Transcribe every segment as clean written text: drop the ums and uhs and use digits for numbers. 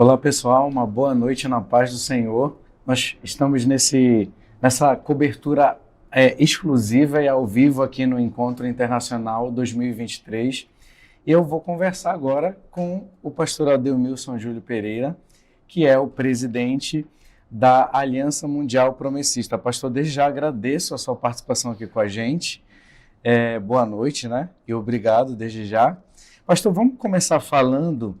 Olá pessoal, uma boa noite na paz do Senhor. Nós estamos nessa cobertura exclusiva e ao vivo aqui no Encontro Internacional 2023. Eu vou conversar agora com o pastor Adelmilson Júlio Pereira, que é o presidente da Aliança Mundial Promessista. Pastor, desde já agradeço a sua participação aqui com a gente. Boa noite, né? E obrigado desde já. Pastor, vamos começar falando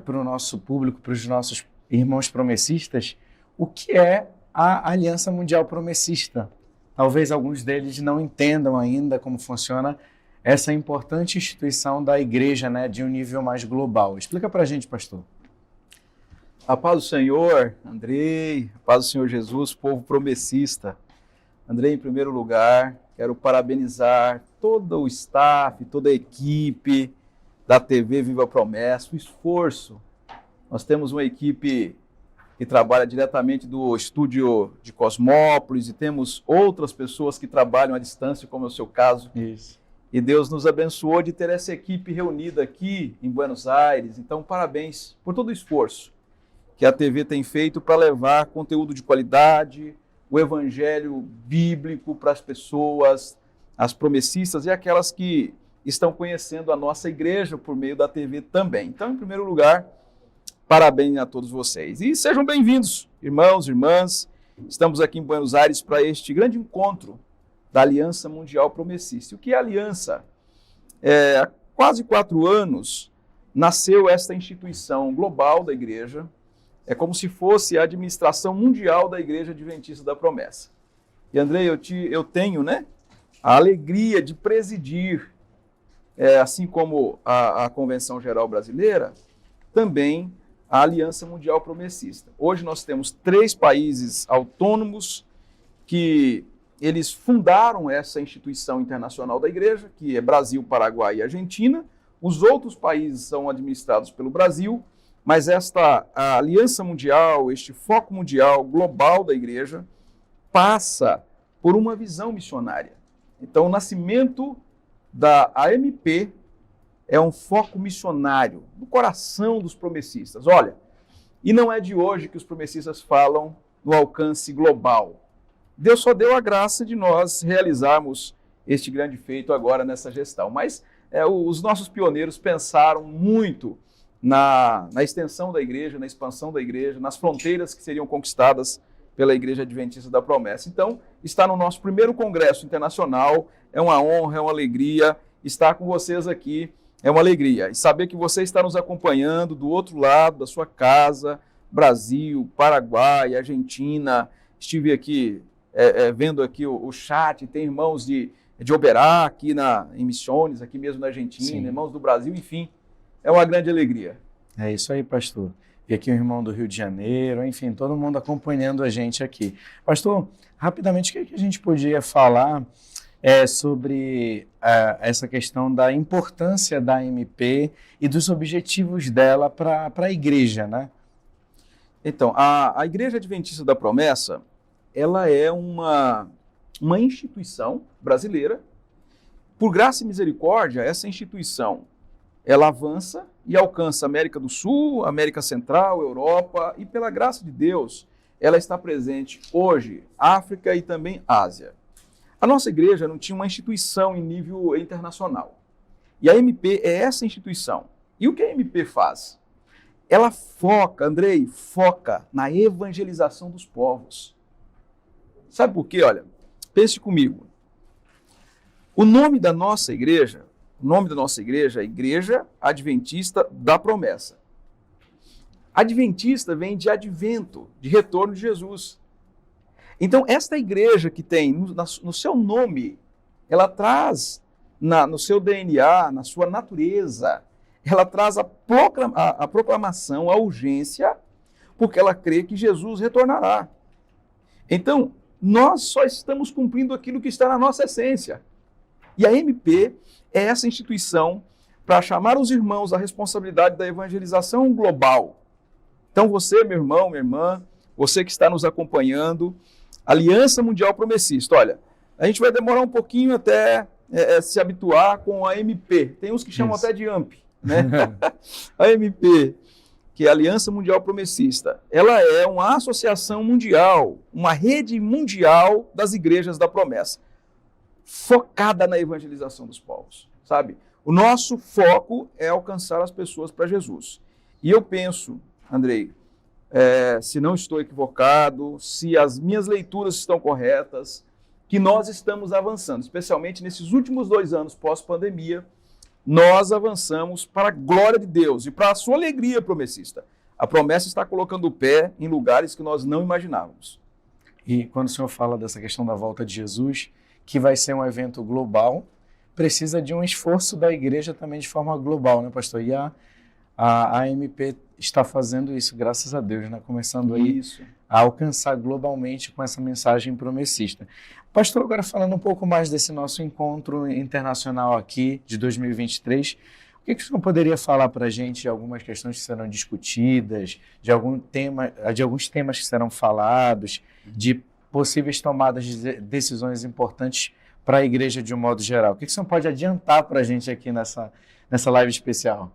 para o nosso público, para os nossos irmãos promessistas, o que é a Aliança Mundial Promessista. Talvez alguns deles não entendam ainda como funciona essa importante instituição da igreja, né, de um nível mais global. Explica para a gente, pastor. A paz do Senhor, Andrei, a paz do Senhor Jesus, povo promessista. Andrei, em primeiro lugar, quero parabenizar todo o staff, toda a equipe da TV Viva a Promessa, o esforço. Nós temos uma equipe que trabalha diretamente do estúdio de Cosmópolis e temos outras pessoas que trabalham à distância, como é o seu caso. Isso. E Deus nos abençoou de ter essa equipe reunida aqui em Buenos Aires. Então, parabéns por todo o esforço que a TV tem feito para levar conteúdo de qualidade, o evangelho bíblico para as pessoas, as promessistas e aquelas que estão conhecendo a nossa igreja por meio da TV também. Então, em primeiro lugar, parabéns a todos vocês. E sejam bem-vindos, irmãos, irmãs. Estamos aqui em Buenos Aires para este grande encontro da Aliança Mundial Promessista. O que é aliança? Há quase 4 anos nasceu esta instituição global da igreja. É como se fosse a administração mundial da Igreja Adventista da Promessa. E, Andrei, eu tenho, a alegria de presidir, assim como a Convenção Geral Brasileira, também a Aliança Mundial Promessista. Hoje nós temos 3 países autônomos que eles fundaram essa instituição internacional da igreja, que é Brasil, Paraguai e Argentina. Os outros países são administrados pelo Brasil, mas a Aliança Mundial, este foco mundial global da igreja, passa por uma visão missionária. Então, o nascimento da AMP é um foco missionário no coração dos promessistas. Olha, e não é de hoje que os promessistas falam no alcance global. Deus só deu a graça de nós realizarmos este grande feito agora nessa gestão. Mas os nossos pioneiros pensaram muito na extensão da igreja, na expansão da igreja, nas fronteiras que seriam conquistadas pela Igreja Adventista da Promessa. Então, está no nosso primeiro congresso internacional, é uma honra, é uma alegria estar com vocês aqui, é uma alegria. E saber que você está nos acompanhando do outro lado da sua casa, Brasil, Paraguai, Argentina. Estive aqui vendo aqui o chat, tem irmãos de Oberá aqui em Missões, aqui mesmo na Argentina, sim, irmãos do Brasil, enfim, é uma grande alegria. É isso aí, pastor. E aqui o irmão do Rio de Janeiro, enfim, todo mundo acompanhando a gente aqui. Pastor, rapidamente, o que a gente podia falar sobre essa questão da importância da AMP e dos objetivos dela para a igreja, né? Então, a Igreja Adventista da Promessa, ela é uma instituição brasileira. Por graça e misericórdia, essa instituição, ela avança e alcança a América do Sul, América Central, Europa, e pela graça de Deus, ela está presente hoje, África e também Ásia. A nossa igreja não tinha uma instituição em nível internacional. E a MP é essa instituição. E o que a MP faz? Ela foca na evangelização dos povos. Sabe por quê? Olha, pense comigo. O nome da nossa igreja é Igreja Adventista da Promessa. Adventista vem de advento, de retorno de Jesus. Então, esta igreja que tem no seu nome, ela traz no seu DNA, na sua natureza, ela traz a proclamação, a urgência, porque ela crê que Jesus retornará. Então, nós só estamos cumprindo aquilo que está na nossa essência. E a MP é essa instituição para chamar os irmãos à responsabilidade da evangelização global. Então você, meu irmão, minha irmã, você que está nos acompanhando, Aliança Mundial Promessista, olha, a gente vai demorar um pouquinho até se habituar com a MP. Tem uns que chamam até de AMP, né? A MP, que é a Aliança Mundial Promessista, ela é uma associação mundial, uma rede mundial das igrejas da promessa, focada na evangelização dos povos, sabe? O nosso foco é alcançar as pessoas para Jesus. E eu penso, Andrei, se não estou equivocado, se as minhas leituras estão corretas, que nós estamos avançando, especialmente nesses últimos 2 anos pós-pandemia, nós avançamos para a glória de Deus e para a sua alegria promessista. A promessa está colocando o pé em lugares que nós não imaginávamos. E quando o senhor fala dessa questão da volta de Jesus, que vai ser um evento global, precisa de um esforço da igreja também de forma global, né, pastor? E a AMP está fazendo isso, graças a Deus, né? Começando aí a alcançar globalmente com essa mensagem promessista. Pastor, agora falando um pouco mais desse nosso encontro internacional aqui de 2023, o que o senhor poderia falar para a gente de algumas questões que serão discutidas, de alguns temas que serão falados, de possíveis tomadas de decisões importantes para a igreja de um modo geral? O que o senhor pode adiantar para a gente aqui nessa live especial?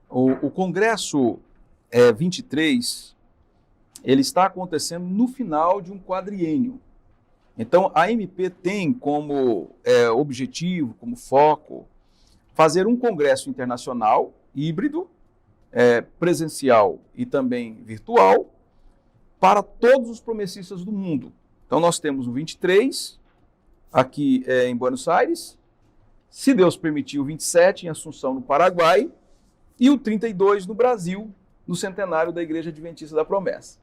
O Congresso 23, ele está acontecendo no final de um quadriênio. Então, a AMP tem como objetivo, como foco, fazer um congresso internacional, híbrido, presencial e também virtual, para todos os promessistas do mundo. Então, nós temos o 23, aqui em Buenos Aires, se Deus permitir, o 27 em Assunção, no Paraguai, e o 32 no Brasil, no centenário da Igreja Adventista da Promessa.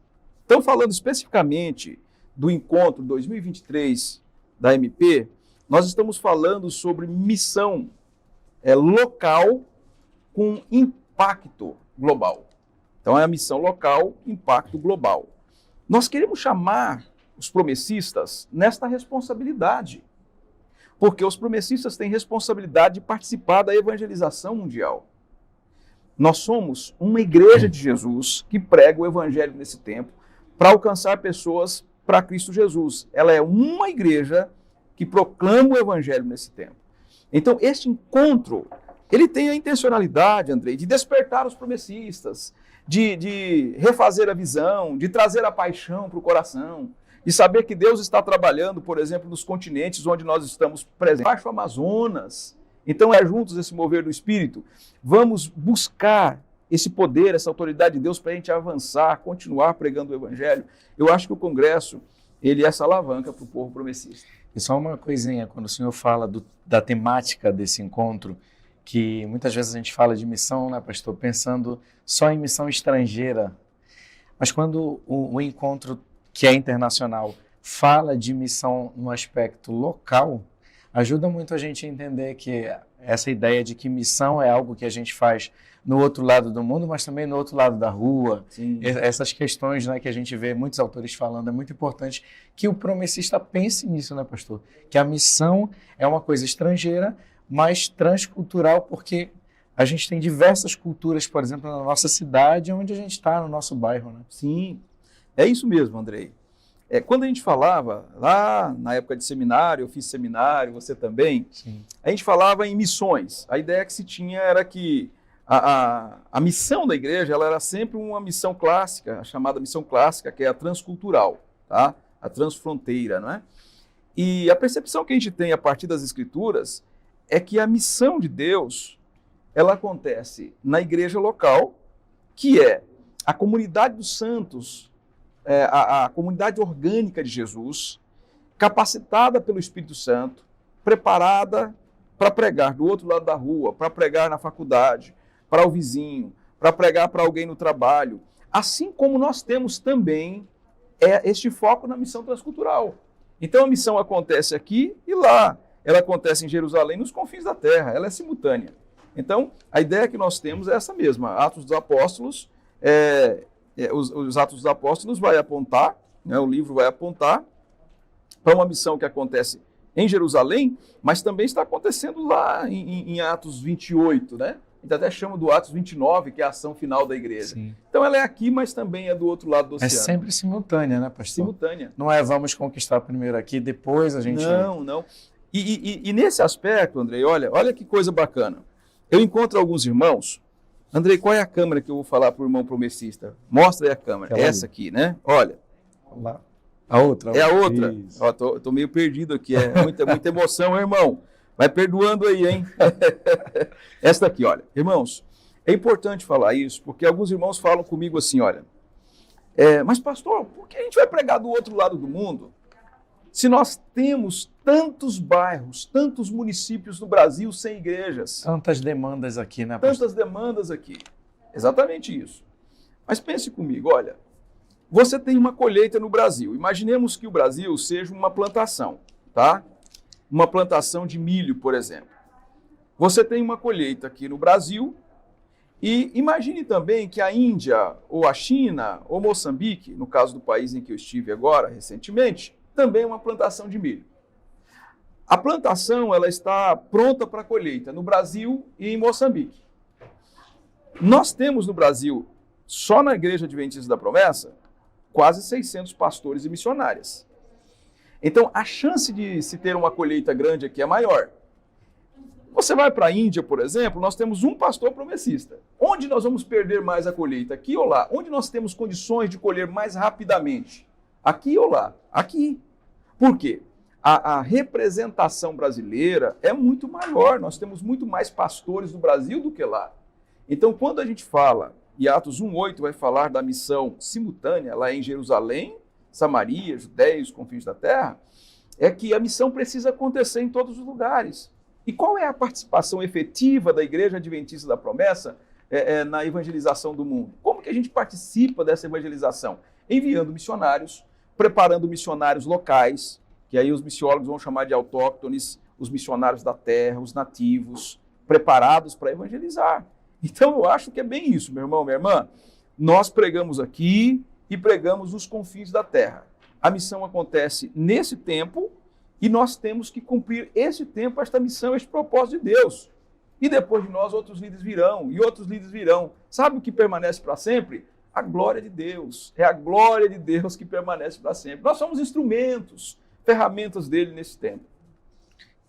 Então, falando especificamente do encontro 2023 da MP, nós estamos falando sobre missão local com impacto global. Então, é a missão local, impacto global. Nós queremos chamar os promessistas nesta responsabilidade, porque os promessistas têm responsabilidade de participar da evangelização mundial. Nós somos uma igreja de Jesus que prega o evangelho nesse tempo para alcançar pessoas para Cristo Jesus. Ela é uma igreja que proclama o evangelho nesse tempo. Então, este encontro, ele tem a intencionalidade, Andrei, de despertar os promessistas, de refazer a visão, de trazer a paixão para o coração, de saber que Deus está trabalhando, por exemplo, nos continentes onde nós estamos presentes, baixo Amazonas. Então, juntos esse mover do Espírito, vamos buscar esse poder, essa autoridade de Deus para a gente avançar, continuar pregando o Evangelho. Eu acho que o Congresso, ele é essa alavanca para o povo promessista. E só uma coisinha, quando o senhor fala da temática desse encontro, que muitas vezes a gente fala de missão, né, pastor, pensando só em missão estrangeira, mas quando o encontro que é internacional fala de missão no aspecto local, ajuda muito a gente a entender que essa ideia de que missão é algo que a gente faz no outro lado do mundo, mas também no outro lado da rua. Sim. Essas questões, né, que a gente vê muitos autores falando, é muito importante que o promessista pense nisso, né, pastor? Que a missão é uma coisa estrangeira, mas transcultural, porque a gente tem diversas culturas, por exemplo, na nossa cidade, onde a gente está, no nosso bairro, né? Sim, é isso mesmo, Andrei. Quando a gente falava, lá na época de seminário, eu fiz seminário, você também, sim, a gente falava em missões. A ideia que se tinha era que a missão da igreja, ela era sempre uma missão clássica, a chamada missão clássica, que é a transcultural, tá? A transfronteira, não é? E a percepção que a gente tem a partir das Escrituras é que a missão de Deus, ela acontece na igreja local, que é a comunidade dos santos, a comunidade orgânica de Jesus, capacitada pelo Espírito Santo, preparada para pregar do outro lado da rua, para pregar na faculdade, para o vizinho, para pregar para alguém no trabalho, assim como nós temos também este foco na missão transcultural. Então a missão acontece aqui e lá, ela acontece em Jerusalém, nos confins da terra, ela é simultânea. Então a ideia que nós temos é essa mesma. Atos dos Apóstolos, os Atos dos Apóstolos vai apontar, né, o livro vai apontar para uma missão que acontece em Jerusalém, mas também está acontecendo lá em Atos 28, né? A gente até chama do Atos 29, que é a ação final da igreja. Sim. Então ela é aqui, mas também é do outro lado do oceano. É sempre simultânea, né, pastor? Simultânea. Não é vamos conquistar primeiro aqui, depois a gente... Não. E nesse aspecto, Andrei, olha que coisa bacana. Eu encontro alguns irmãos Andrei, qual é a câmera que eu vou falar para o irmão promessista? Mostra aí a câmera. Aquela essa aqui, né? Olha. Lá. A outra. É a outra. Isso. Ó, tô meio perdido aqui. É muita emoção, irmão. Vai perdoando aí, hein? Essa daqui, olha. Irmãos, é importante falar isso, porque alguns irmãos falam comigo assim, olha, mas pastor, por que a gente vai pregar do outro lado do mundo? Se nós temos tantos bairros, tantos municípios no Brasil sem igrejas. Tantas demandas aqui, né, pastor? Tantas demandas aqui. Exatamente isso. Mas pense comigo, olha, você tem uma colheita no Brasil. Imaginemos que o Brasil seja uma plantação, tá? Uma plantação de milho, por exemplo. Você tem uma colheita aqui no Brasil e imagine também que a Índia, ou a China, ou Moçambique, no caso do país em que eu estive agora, recentemente, também é uma plantação de milho. A plantação ela está pronta para a colheita no Brasil e em Moçambique. Nós temos no Brasil, só na Igreja Adventista da Promessa, quase 600 pastores e missionárias. Então, a chance de se ter uma colheita grande aqui é maior. Você vai para a Índia, por exemplo, nós temos um pastor promessista. Onde nós vamos perder mais a colheita? Aqui ou lá? Onde nós temos condições de colher mais rapidamente? Aqui ou lá? Aqui. Por quê? A representação brasileira é muito maior. Nós temos muito mais pastores no Brasil do que lá. Então, quando a gente fala, e Atos 1:8 vai falar da missão simultânea lá em Jerusalém, Samaria, Judéia e os confins da terra, é que a missão precisa acontecer em todos os lugares. E qual é a participação efetiva da Igreja Adventista da Promessa na evangelização do mundo? Como que a gente participa dessa evangelização? Enviando missionários, preparando missionários locais, que aí os missiólogos vão chamar de autóctones, os missionários da terra, os nativos, preparados para evangelizar. Então eu acho que é bem isso, meu irmão, minha irmã. Nós pregamos aqui e pregamos nos confins da terra. A missão acontece nesse tempo e nós temos que cumprir esse tempo, esta missão, este propósito de Deus. E depois de nós, outros líderes virão, e outros líderes virão. Sabe o que permanece para sempre? A glória de Deus. É a glória de Deus que permanece para sempre. Nós somos instrumentos, ferramentas dele nesse tempo.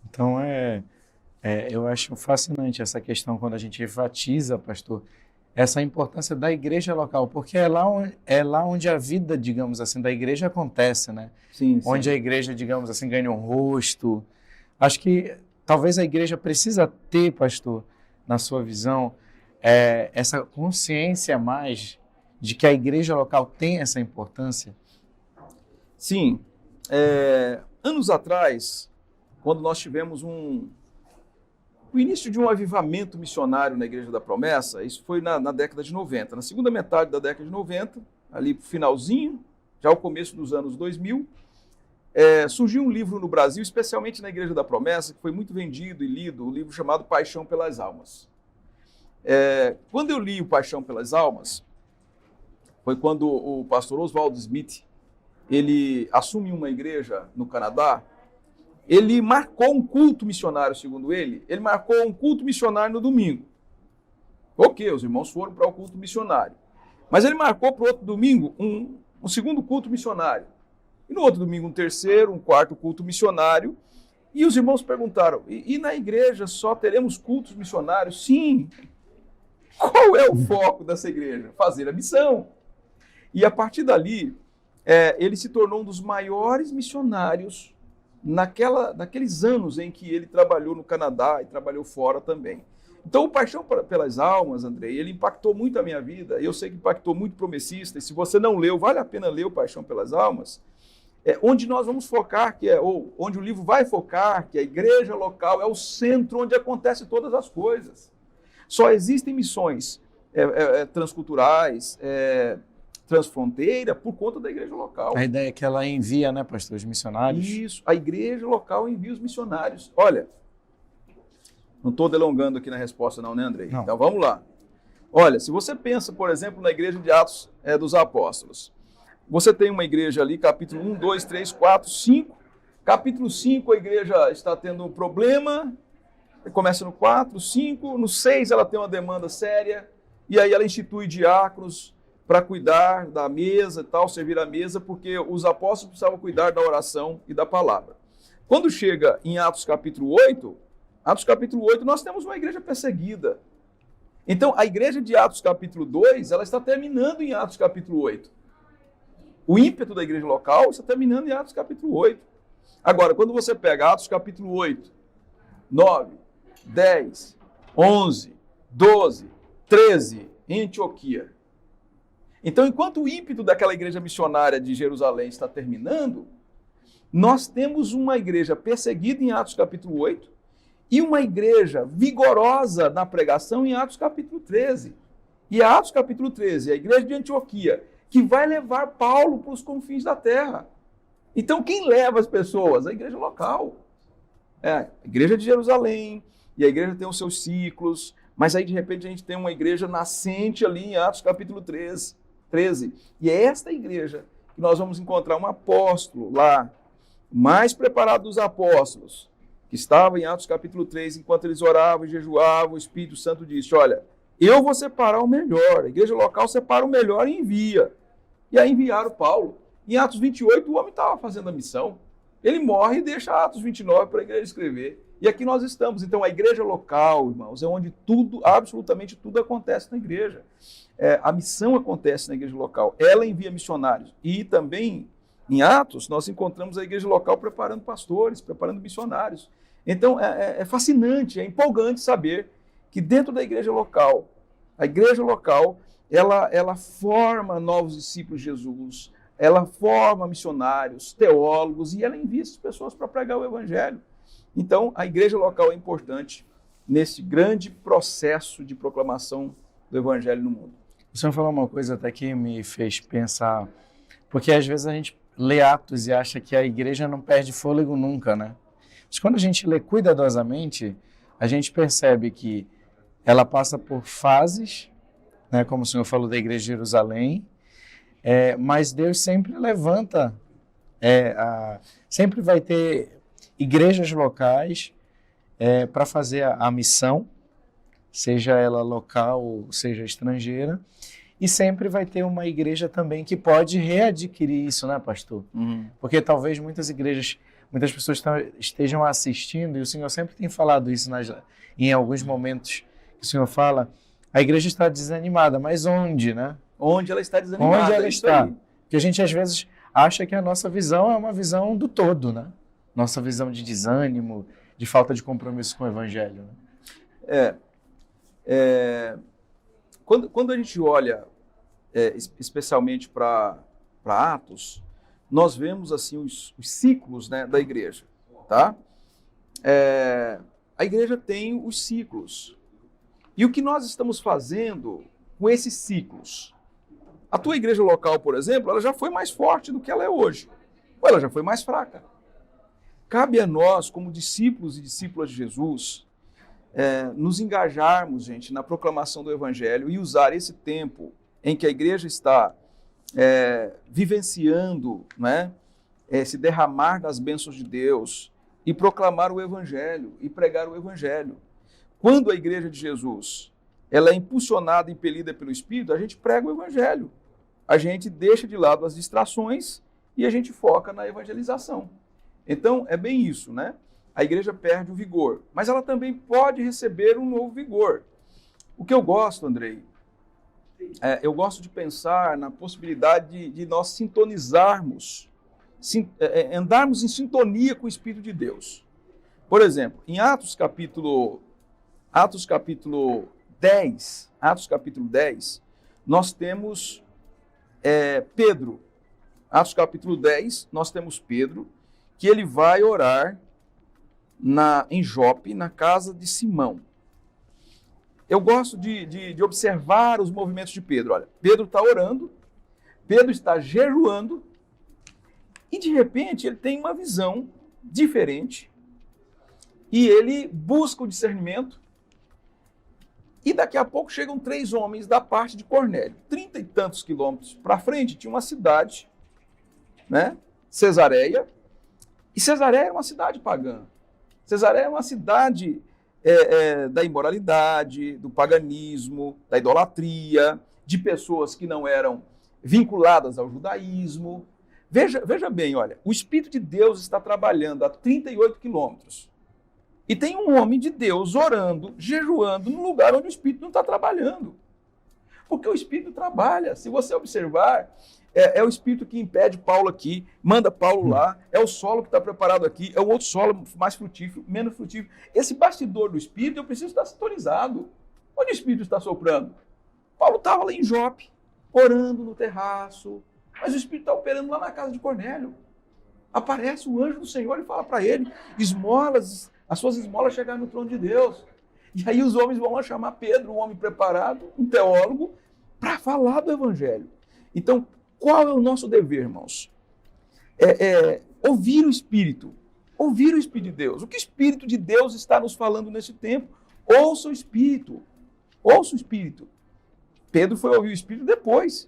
Então, eu acho fascinante essa questão quando a gente enfatiza, pastor, essa importância da igreja local, porque é lá onde a vida, digamos assim, da igreja acontece, né? Sim, sim. Onde a igreja, digamos assim, ganha um rosto. Acho que talvez a igreja precisa ter, pastor, na sua visão, essa consciência mais de que a igreja local tem essa importância. Sim. Anos atrás, quando nós tivemos o início de um avivamento missionário na Igreja da Promessa, isso foi na década de 90. Na segunda metade da década de 90, ali pro finalzinho, já o começo dos anos 2000, surgiu um livro no Brasil, especialmente na Igreja da Promessa, que foi muito vendido e lido, um livro chamado Paixão pelas Almas. Quando eu li o Paixão pelas Almas, foi quando o pastor Oswald Smith, ele assume uma igreja no Canadá. Ele marcou um culto missionário, segundo ele marcou um culto missionário no domingo. Ok, os irmãos foram para o culto missionário. Mas ele marcou para o outro domingo um segundo culto missionário. E no outro domingo um terceiro, um quarto culto missionário. E os irmãos perguntaram, e na igreja só teremos cultos missionários? Sim. Qual é o foco dessa igreja? Fazer a missão. E a partir dali, ele se tornou um dos maiores missionários naqueles anos em que ele trabalhou no Canadá e trabalhou fora também. Então, o Paixão pelas Almas, Andrei, ele impactou muito a minha vida. Eu sei que impactou muito promessista. E se você não leu, vale a pena ler o Paixão pelas Almas. Onde nós vamos focar, ou onde o livro vai focar, que a igreja local é o centro onde acontecem todas as coisas. Só existem missões transculturais, transfronteira, por conta da igreja local. A ideia é que ela envia, né, pastor, os missionários? Isso, a igreja local envia os missionários. Olha, não estou delongando aqui na resposta não, né, Andrei? Não. Então vamos lá. Olha, se você pensa, por exemplo, na igreja de Atos dos Apóstolos, você tem uma igreja ali, capítulo 1, 2, 3, 4, 5. Capítulo 5, a igreja está tendo um problema, começa no 4, 5, no 6 ela tem uma demanda séria, e aí ela institui diáconos para cuidar da mesa e tal, servir a mesa, porque os apóstolos precisavam cuidar da oração e da palavra. Quando chega em Atos capítulo 8, nós temos uma igreja perseguida. Então, a igreja de Atos capítulo 2, ela está terminando em Atos capítulo 8. O ímpeto da igreja local está terminando em Atos capítulo 8. Agora, quando você pega Atos capítulo 8, 9, 10, 11, 12, 13, em Antioquia. Então, enquanto o ímpeto daquela igreja missionária de Jerusalém está terminando, nós temos uma igreja perseguida em Atos capítulo 8 e uma igreja vigorosa na pregação em Atos capítulo 13. E Atos capítulo 13, a igreja de Antioquia, que vai levar Paulo para os confins da terra. Então, quem leva as pessoas? A igreja local. A igreja de Jerusalém, e a igreja tem os seus ciclos, mas aí de repente a gente tem uma igreja nascente ali em Atos capítulo 13. E é esta igreja que nós vamos encontrar um apóstolo lá, mais preparado dos apóstolos, que estava em Atos capítulo 3, enquanto eles oravam e jejuavam, o Espírito Santo disse, olha, eu vou separar o melhor, a igreja local separa o melhor e envia. E aí enviaram Paulo. Em Atos 28, o homem estava fazendo a missão. Ele morre e deixa Atos 29 para a igreja escrever. E aqui nós estamos. Então, a igreja local, irmãos, é onde tudo, absolutamente tudo acontece na igreja. A missão acontece na igreja local. Ela envia missionários. E também, em Atos, nós encontramos a igreja local preparando pastores, preparando missionários. Então, é fascinante, é empolgante saber que dentro da igreja local, a igreja local, ela forma novos discípulos de Jesus, ela forma missionários, teólogos, e ela envia essas pessoas para pregar o evangelho. Então, a igreja local é importante nesse grande processo de proclamação do evangelho no mundo. O senhor falou uma coisa até que me fez pensar, porque às vezes a gente lê Atos e acha que a igreja não perde fôlego nunca, né? Mas quando a gente lê cuidadosamente, a gente percebe que ela passa por fases, né, como o senhor falou da igreja de Jerusalém, mas Deus sempre levanta, sempre vai ter igrejas locais para fazer a missão, seja ela local ou seja estrangeira, e sempre vai ter uma igreja também que pode readquirir isso, né, pastor? Uhum. Porque talvez muitas pessoas estejam assistindo, e o senhor sempre tem falado isso em alguns momentos que o senhor fala, a igreja está desanimada, mas onde, né? Onde ela está desanimada. Onde ela está? Porque a gente às vezes acha que a nossa visão é uma visão do todo, né? Nossa visão de desânimo, de falta de compromisso com o evangelho. Né? Quando a gente olha especialmente para Atos, nós vemos assim os ciclos, né, da igreja. Tá? A igreja tem os ciclos. E o que nós estamos fazendo com esses ciclos? A tua igreja local, por exemplo, ela já foi mais forte do que ela é hoje. Ou ela já foi mais fraca. Cabe a nós, como discípulos e discípulas de Jesus, nos engajarmos, gente, na proclamação do evangelho e usar esse tempo em que a igreja está vivenciando, né, esse derramar das bênçãos de Deus e proclamar o evangelho e pregar o evangelho. Quando a igreja de Jesus ela é impulsionada, impelida pelo Espírito, a gente prega o evangelho. A gente deixa de lado as distrações e a gente foca na evangelização. Então, é bem isso, né? A igreja perde o vigor, mas ela também pode receber um novo vigor. O que eu gosto, Andrei, eu gosto de pensar na possibilidade de nós sintonizarmos, andarmos em sintonia com o Espírito de Deus. Por exemplo, em Atos capítulo 10, nós temos Pedro. Atos capítulo 10, nós temos Pedro, que ele vai orar em Jope, na casa de Simão. Eu gosto de observar os movimentos de Pedro. Olha, Pedro está orando, Pedro está jejuando, e de repente ele tem uma visão diferente, e ele busca o discernimento, e daqui a pouco chegam 3 homens da parte de Cornélio. 30 e tantos quilômetros para frente tinha uma cidade, né? Cesareia. E Cesareia era uma cidade pagã. Cesareia era uma cidade da imoralidade, do paganismo, da idolatria, de pessoas que não eram vinculadas ao judaísmo. Veja bem, olha, o Espírito de Deus está trabalhando a 38 quilômetros. E tem um homem de Deus orando, jejuando, num lugar onde o Espírito não está trabalhando. Porque o Espírito trabalha. Se você observar, é o Espírito que impede Paulo aqui, manda Paulo lá, é o solo que está preparado aqui, é o outro solo mais frutífero, menos frutífero. Esse bastidor do Espírito, eu preciso estar sintonizado. Onde o Espírito está soprando? Paulo estava lá em Jope, orando no terraço, mas o Espírito está operando lá na casa de Cornélio. Aparece o anjo do Senhor e fala para ele, esmolas, as suas esmolas chegaram no trono de Deus. E aí os homens vão lá chamar Pedro, um homem preparado, um teólogo, para falar do Evangelho. Então, qual é o nosso dever, irmãos? Ouvir o Espírito de Deus. O que o Espírito de Deus está nos falando nesse tempo? Ouça o Espírito. Ouça o Espírito. Pedro foi ouvir o Espírito depois.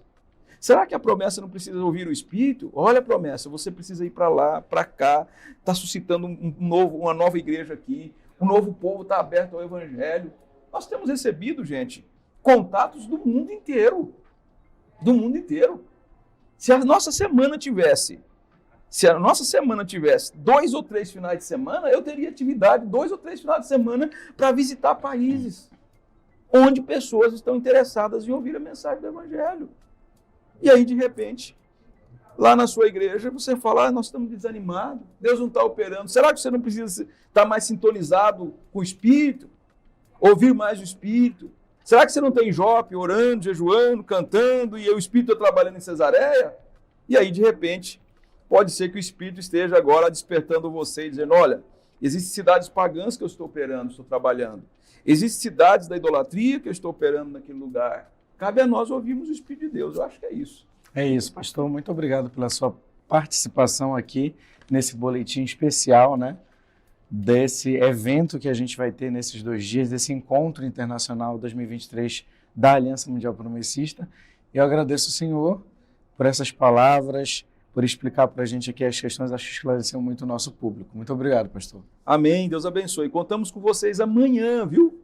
Será que a promessa não precisa ouvir o Espírito? Olha a promessa, você precisa ir para lá, para cá, está suscitando uma nova igreja aqui, um novo povo está aberto ao Evangelho. Nós temos recebido, gente, contatos do mundo inteiro. Do mundo inteiro. Se a nossa semana tivesse 2 ou 3 finais de semana, eu teria atividade 2 ou 3 finais de semana para visitar países onde pessoas estão interessadas em ouvir a mensagem do Evangelho. E aí, de repente, lá na sua igreja, você fala, nós estamos desanimados, Deus não está operando. Será que você não precisa estar mais sintonizado com o Espírito? Ouvir mais o Espírito? Será que você não tem Jope orando, jejuando, cantando, e o Espírito está trabalhando em Cesareia? E aí, de repente, pode ser que o Espírito esteja agora despertando você e dizendo, olha, existem cidades pagãs que eu estou operando, estou trabalhando. Existem cidades da idolatria que eu estou operando naquele lugar. Cabe a nós ouvirmos o Espírito de Deus. Eu acho que é isso. É isso, pastor. Muito obrigado pela sua participação aqui nesse boletim especial, né? Desse evento que a gente vai ter nesses 2 dias, desse encontro internacional 2023 da Aliança Mundial Promessista. Eu agradeço o senhor por essas palavras, por explicar para a gente aqui as questões. Acho que esclareceu muito o nosso público. Muito obrigado, pastor. Amém. Deus abençoe. Contamos com vocês amanhã, viu?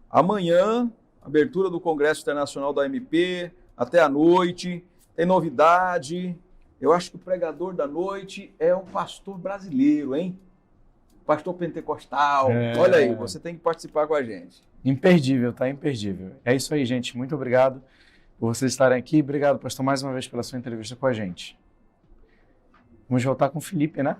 Amanhã, abertura do Congresso Internacional da AMP, até a noite. Tem novidade. Eu acho que o pregador da noite é um pastor brasileiro, hein? Pastor pentecostal. Olha aí, você tem que participar com a gente. Imperdível, tá? Imperdível. É isso aí, gente. Muito obrigado por vocês estarem aqui. Obrigado, pastor, mais uma vez pela sua entrevista com a gente. Vamos voltar com o Felipe, né?